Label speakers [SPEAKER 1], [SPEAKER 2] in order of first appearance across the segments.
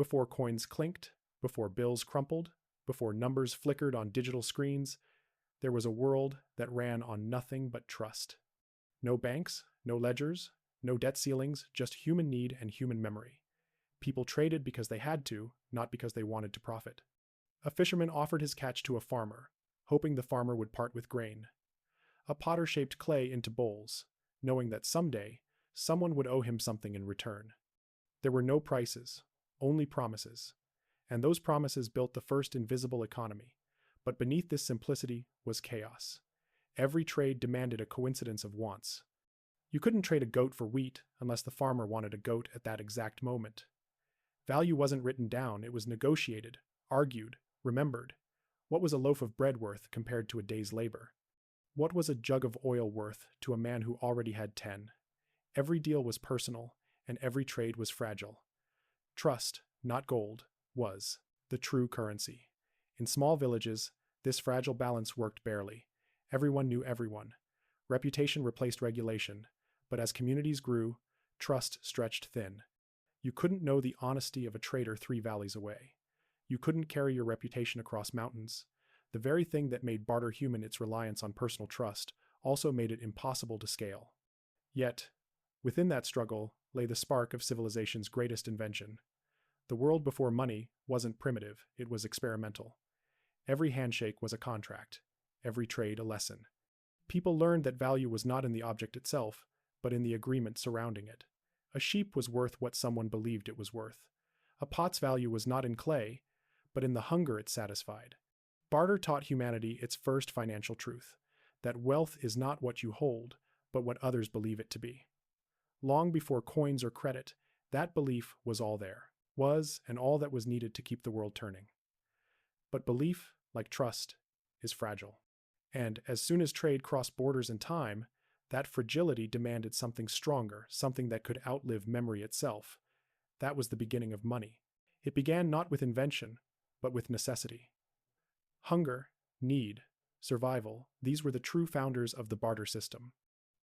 [SPEAKER 1] Before coins clinked, before bills crumpled, before numbers flickered on digital screens, there was a world that ran on nothing but trust. No banks, no ledgers, no debt ceilings, just human need and human memory. People traded because they had to, not because they wanted to profit. A fisherman offered his catch to a farmer, hoping the farmer would part with grain. A potter shaped clay into bowls, knowing that someday, someone would owe him something in return. There were no prices, only promises. And those promises built the first invisible economy. But beneath this simplicity was chaos. Every trade demanded a coincidence of wants. You couldn't trade a goat for wheat unless the farmer wanted a goat at that exact moment. Value wasn't written down, it was negotiated, argued, remembered. What was a loaf of bread worth compared to a day's labor? What was a jug of oil worth to a man who already had 10? Every deal was personal, and every trade was fragile. Trust, not gold, was the true currency. In small villages, this fragile balance worked barely. Everyone knew everyone. Reputation replaced regulation, but as communities grew, trust stretched thin. You couldn't know the honesty of a trader 3 valleys away. You couldn't carry your reputation across mountains. The very thing that made barter human, its reliance on personal trust, also made it impossible to scale. Yet, within that struggle lay the spark of civilization's greatest invention. The world before money wasn't primitive, it was experimental. Every handshake was a contract, every trade a lesson. People learned that value was not in the object itself, but in the agreement surrounding it. A sheep was worth what someone believed it was worth. A pot's value was not in clay, but in the hunger it satisfied. Barter taught humanity its first financial truth, that wealth is not what you hold, but what others believe it to be. Long before coins or credit, that belief was all there, and all that was needed to keep the world turning. But belief, like trust, is fragile. And as soon as trade crossed borders in time, that fragility demanded something stronger, something that could outlive memory itself. That was the beginning of money. It began not with invention, but with necessity. Hunger, need, survival, these were the true founders of the barter system.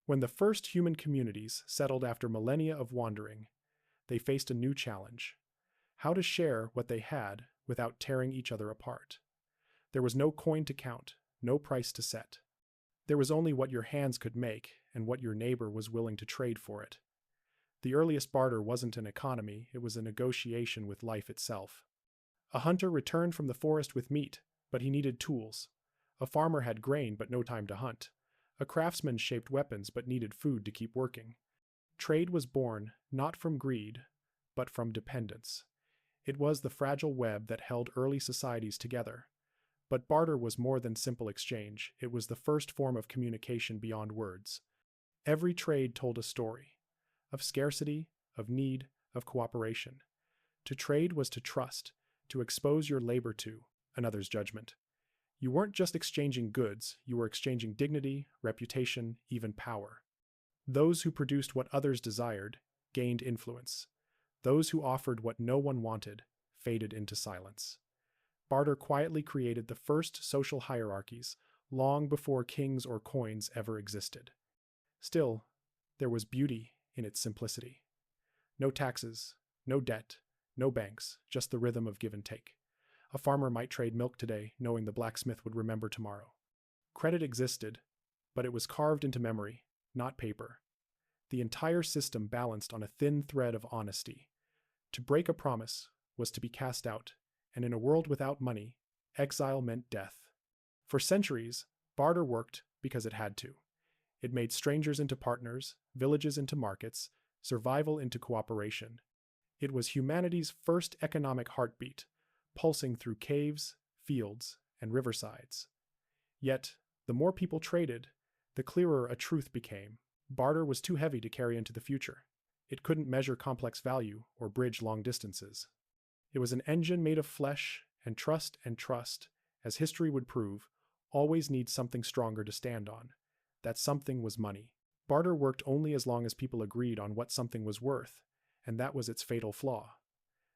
[SPEAKER 1] When the first human communities settled after millennia of wandering, they faced a new challenge: how to share what they had without tearing each other apart. There was no coin to count, no price to set. There was only what your hands could make and what your neighbor was willing to trade for it. The earliest barter wasn't an economy, it was a negotiation with life itself. A hunter returned from the forest with meat, but he needed tools. A farmer had grain but no time to hunt. A craftsman shaped weapons but needed food to keep working. Trade was born not from greed, but from dependence. It was the fragile web that held early societies together. But barter was more than simple exchange, it was the first form of communication beyond words. Every trade told a story, of scarcity, of need, of cooperation. To trade was to trust, to expose your labor to another's judgment. You weren't just exchanging goods, you were exchanging dignity, reputation, even power. Those who produced what others desired gained influence. Those who offered what no one wanted faded into silence. Barter quietly created the first social hierarchies, long before kings or coins ever existed. Still, there was beauty in its simplicity. No taxes, no debt, no banks, just the rhythm of give and take. A farmer might trade milk today, knowing the blacksmith would remember tomorrow. Credit existed, but it was carved into memory, not paper. The entire system balanced on a thin thread of honesty. To break a promise was to be cast out, and in a world without money, exile meant death. For centuries, barter worked because it had to. It made strangers into partners, villages into markets, survival into cooperation. It was humanity's first economic heartbeat, pulsing through caves, fields, and riversides. Yet, the more people traded, the clearer a truth became. Barter was too heavy to carry into the future. It couldn't measure complex value or bridge long distances. It was an engine made of flesh, and trust, as history would prove, always needs something stronger to stand on. That something was money. Barter worked only as long as people agreed on what something was worth, and that was its fatal flaw.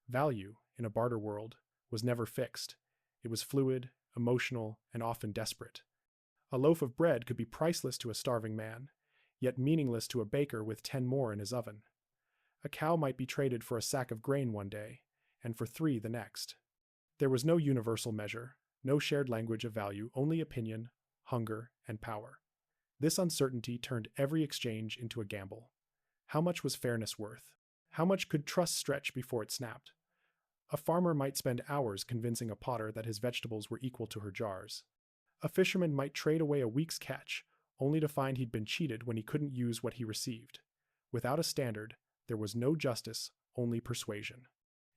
[SPEAKER 1] Value, in a barter world, was never fixed. It was fluid, emotional, and often desperate. A loaf of bread could be priceless to a starving man, yet meaningless to a baker with 10 more in his oven. A cow might be traded for a sack of grain one day, and for 3 the next. There was no universal measure, no shared language of value, only opinion, hunger, and power. This uncertainty turned every exchange into a gamble. How much was fairness worth? How much could trust stretch before it snapped? A farmer might spend hours convincing a potter that his vegetables were equal to her jars. A fisherman might trade away a week's catch, only to find he'd been cheated when he couldn't use what he received. Without a standard, there was no justice, only persuasion.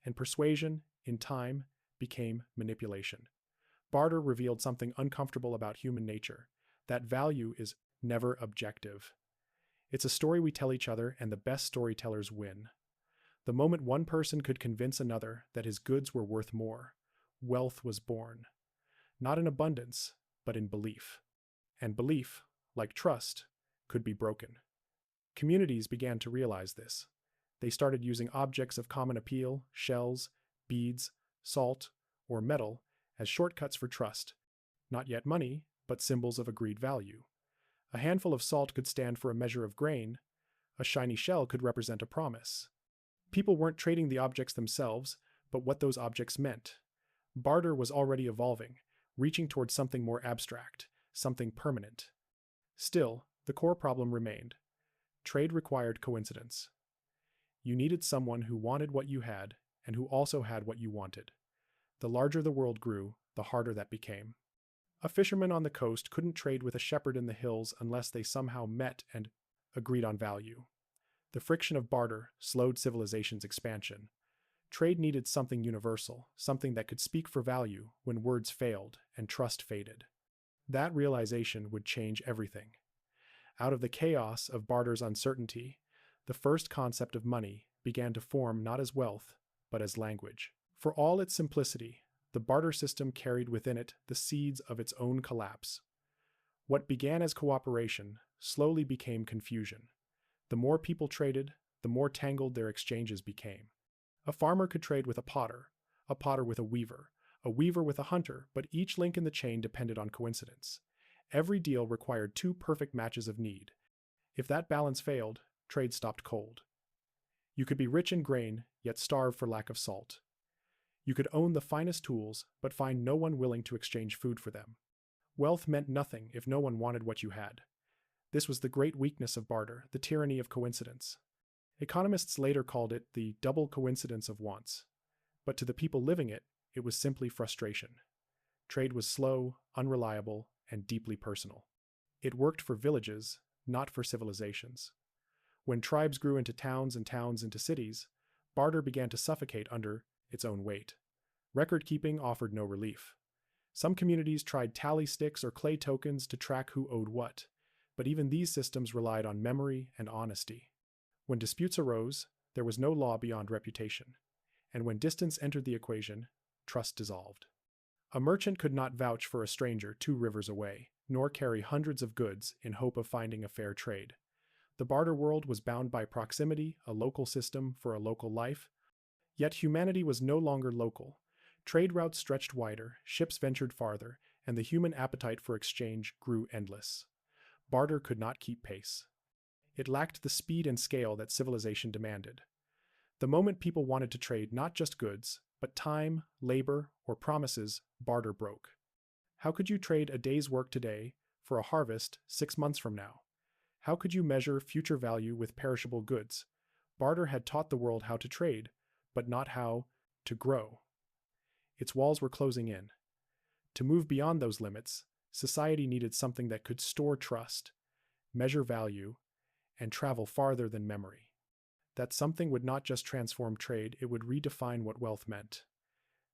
[SPEAKER 1] And persuasion, in time, became manipulation. Barter revealed something uncomfortable about human nature, that value is never objective. It's a story we tell each other, and the best storytellers win. The moment one person could convince another that his goods were worth more, wealth was born. Not in abundance, but in belief. And belief, like trust, could be broken. Communities began to realize this. They started using objects of common appeal, shells, beads, salt, or metal, as shortcuts for trust. Not yet money, but symbols of agreed value. A handful of salt could stand for a measure of grain. A shiny shell could represent a promise. People weren't trading the objects themselves, but what those objects meant. Barter was already evolving, reaching towards something more abstract, something permanent. Still, the core problem remained. Trade required coincidence. You needed someone who wanted what you had and who also had what you wanted. The larger the world grew, the harder that became. A fisherman on the coast couldn't trade with a shepherd in the hills unless they somehow met and agreed on value. The friction of barter slowed civilization's expansion. Trade needed something universal, something that could speak for value when words failed and trust faded. That realization would change everything. Out of the chaos of barter's uncertainty, the first concept of money began to form not as wealth, but as language. For all its simplicity, the barter system carried within it the seeds of its own collapse. What began as cooperation slowly became confusion. The more people traded, the more tangled their exchanges became. A farmer could trade with a potter with a weaver with a hunter, but each link in the chain depended on coincidence. Every deal required 2 perfect matches of need. If that balance failed, trade stopped cold. You could be rich in grain, yet starve for lack of salt. You could own the finest tools, but find no one willing to exchange food for them. Wealth meant nothing if no one wanted what you had. This was the great weakness of barter, the tyranny of coincidence. Economists later called it the double coincidence of wants. But to the people living it, it was simply frustration. Trade was slow, unreliable, and deeply personal. It worked for villages, not for civilizations. When tribes grew into towns and towns into cities, barter began to suffocate under its own weight. Record-keeping offered no relief. Some communities tried tally sticks or clay tokens to track who owed what, but even these systems relied on memory and honesty. When disputes arose, there was no law beyond reputation, and when distance entered the equation, trust dissolved. A merchant could not vouch for a stranger 2 rivers away, nor carry hundreds of goods in hope of finding a fair trade. The barter world was bound by proximity, a local system for a local life. Yet humanity was no longer local. Trade routes stretched wider, ships ventured farther, and the human appetite for exchange grew endless. Barter could not keep pace. It lacked the speed and scale that civilization demanded. The moment people wanted to trade not just goods, but time, labor, or promises, barter broke. How could you trade a day's work today for a harvest 6 months from now? How could you measure future value with perishable goods? Barter had taught the world how to trade, but not how to grow. Its walls were closing in. To move beyond those limits, society needed something that could store trust, measure value, and travel farther than memory. That something would not just transform trade, it would redefine what wealth meant.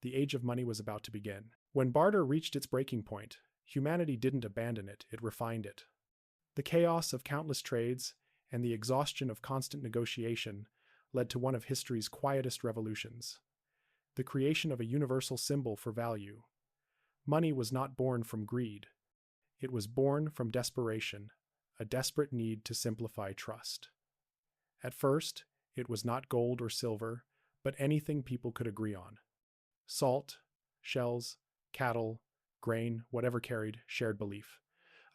[SPEAKER 1] The age of money was about to begin. When barter reached its breaking point, humanity didn't abandon it, it refined it. The chaos of countless trades and the exhaustion of constant negotiation led to one of history's quietest revolutions, the creation of a universal symbol for value. Money was not born from greed. It was born from desperation, a desperate need to simplify trust. At first, it was not gold or silver, but anything people could agree on. Salt, shells, cattle, grain, whatever carried shared belief.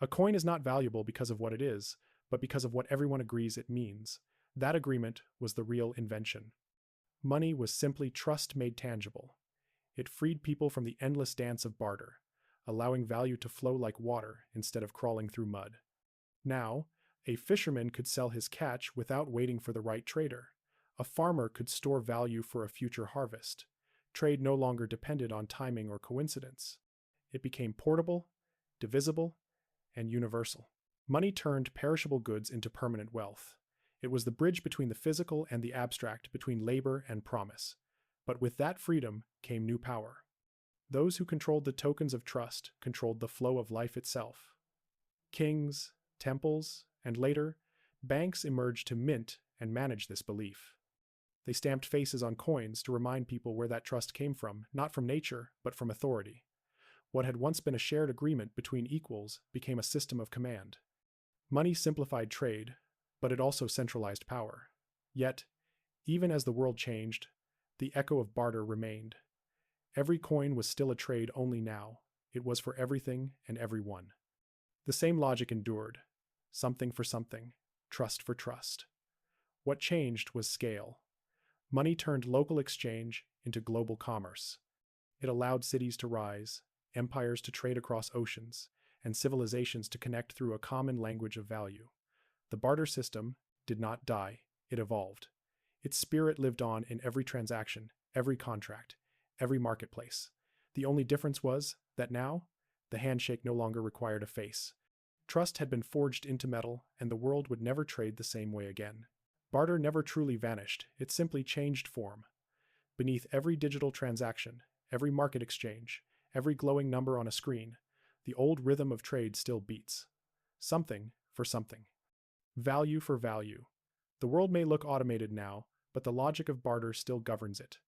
[SPEAKER 1] A coin is not valuable because of what it is, but because of what everyone agrees it means. That agreement was the real invention. Money was simply trust made tangible. It freed people from the endless dance of barter, allowing value to flow like water instead of crawling through mud. Now, a fisherman could sell his catch without waiting for the right trader. A farmer could store value for a future harvest. Trade no longer depended on timing or coincidence. It became portable, divisible, and universal. Money turned perishable goods into permanent wealth. It was the bridge between the physical and the abstract, between labor and promise. But with that freedom came new power. Those who controlled the tokens of trust controlled the flow of life itself. Kings, temples, and later, banks emerged to mint and manage this belief. They stamped faces on coins to remind people where that trust came from, not from nature, but from authority. What had once been a shared agreement between equals became a system of command. Money simplified trade, but it also centralized power. Yet, even as the world changed, the echo of barter remained. Every coin was still a trade, only now it was for everything and everyone. The same logic endured: something for something, trust for trust. What changed was scale. Money turned local exchange into global commerce. It allowed cities to rise, empires to trade across oceans, and civilizations to connect through a common language of value. The barter system did not die, it evolved. Its spirit lived on in every transaction, every contract, every marketplace. The only difference was that now, the handshake no longer required a face. Trust had been forged into metal, and the world would never trade the same way again. Barter never truly vanished, it simply changed form. Beneath every digital transaction, every market exchange, every glowing number on a screen, the old rhythm of trade still beats. Something for something. Value for value. The world may look automated now, but the logic of barter still governs it.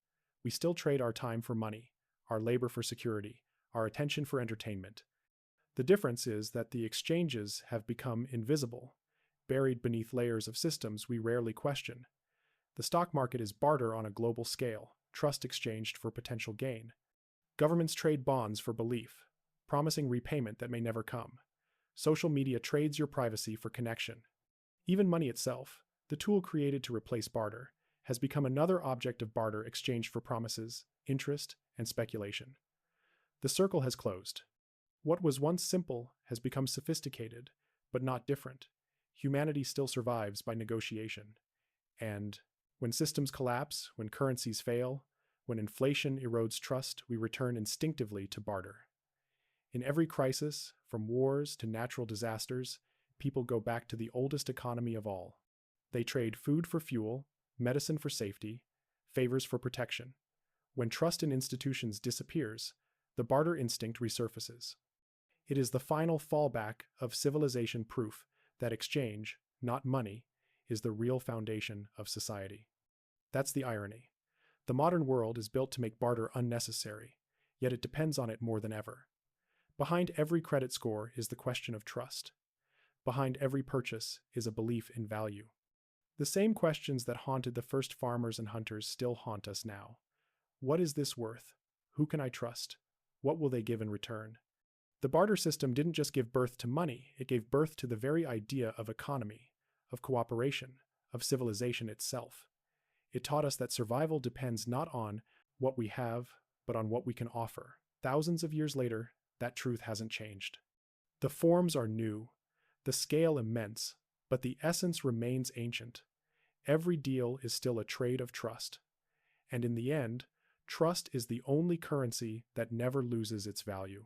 [SPEAKER 1] We still trade our time for money, our labor for security, our attention for entertainment. The difference is that the exchanges have become invisible, buried beneath layers of systems we rarely question. The stock market is barter on a global scale, trust exchanged for potential gain. Governments trade bonds for belief, promising repayment that may never come. Social media trades your privacy for connection. Even money itself, the tool created to replace barter, has become another object of barter exchanged for promises, interest, and speculation. The circle has closed. What was once simple has become sophisticated, but not different. Humanity still survives by negotiation. And when systems collapse, when currencies fail, when inflation erodes trust, we return instinctively to barter. In every crisis, from wars to natural disasters, people go back to the oldest economy of all. They trade food for fuel, medicine for safety, favors for protection. When trust in institutions disappears, the barter instinct resurfaces. It is the final fallback of civilization, proof that exchange, not money, is the real foundation of society. That's the irony. The modern world is built to make barter unnecessary, yet it depends on it more than ever. Behind every credit score is the question of trust. Behind every purchase is a belief in value. The same questions that haunted the first farmers and hunters still haunt us now. What is this worth? Who can I trust? What will they give in return? The barter system didn't just give birth to money, it gave birth to the very idea of economy, of cooperation, of civilization itself. It taught us that survival depends not on what we have, but on what we can offer. Thousands of years later, that truth hasn't changed. The forms are new, the scale immense, but the essence remains ancient. Every deal is still a trade of trust. And in the end, trust is the only currency that never loses its value.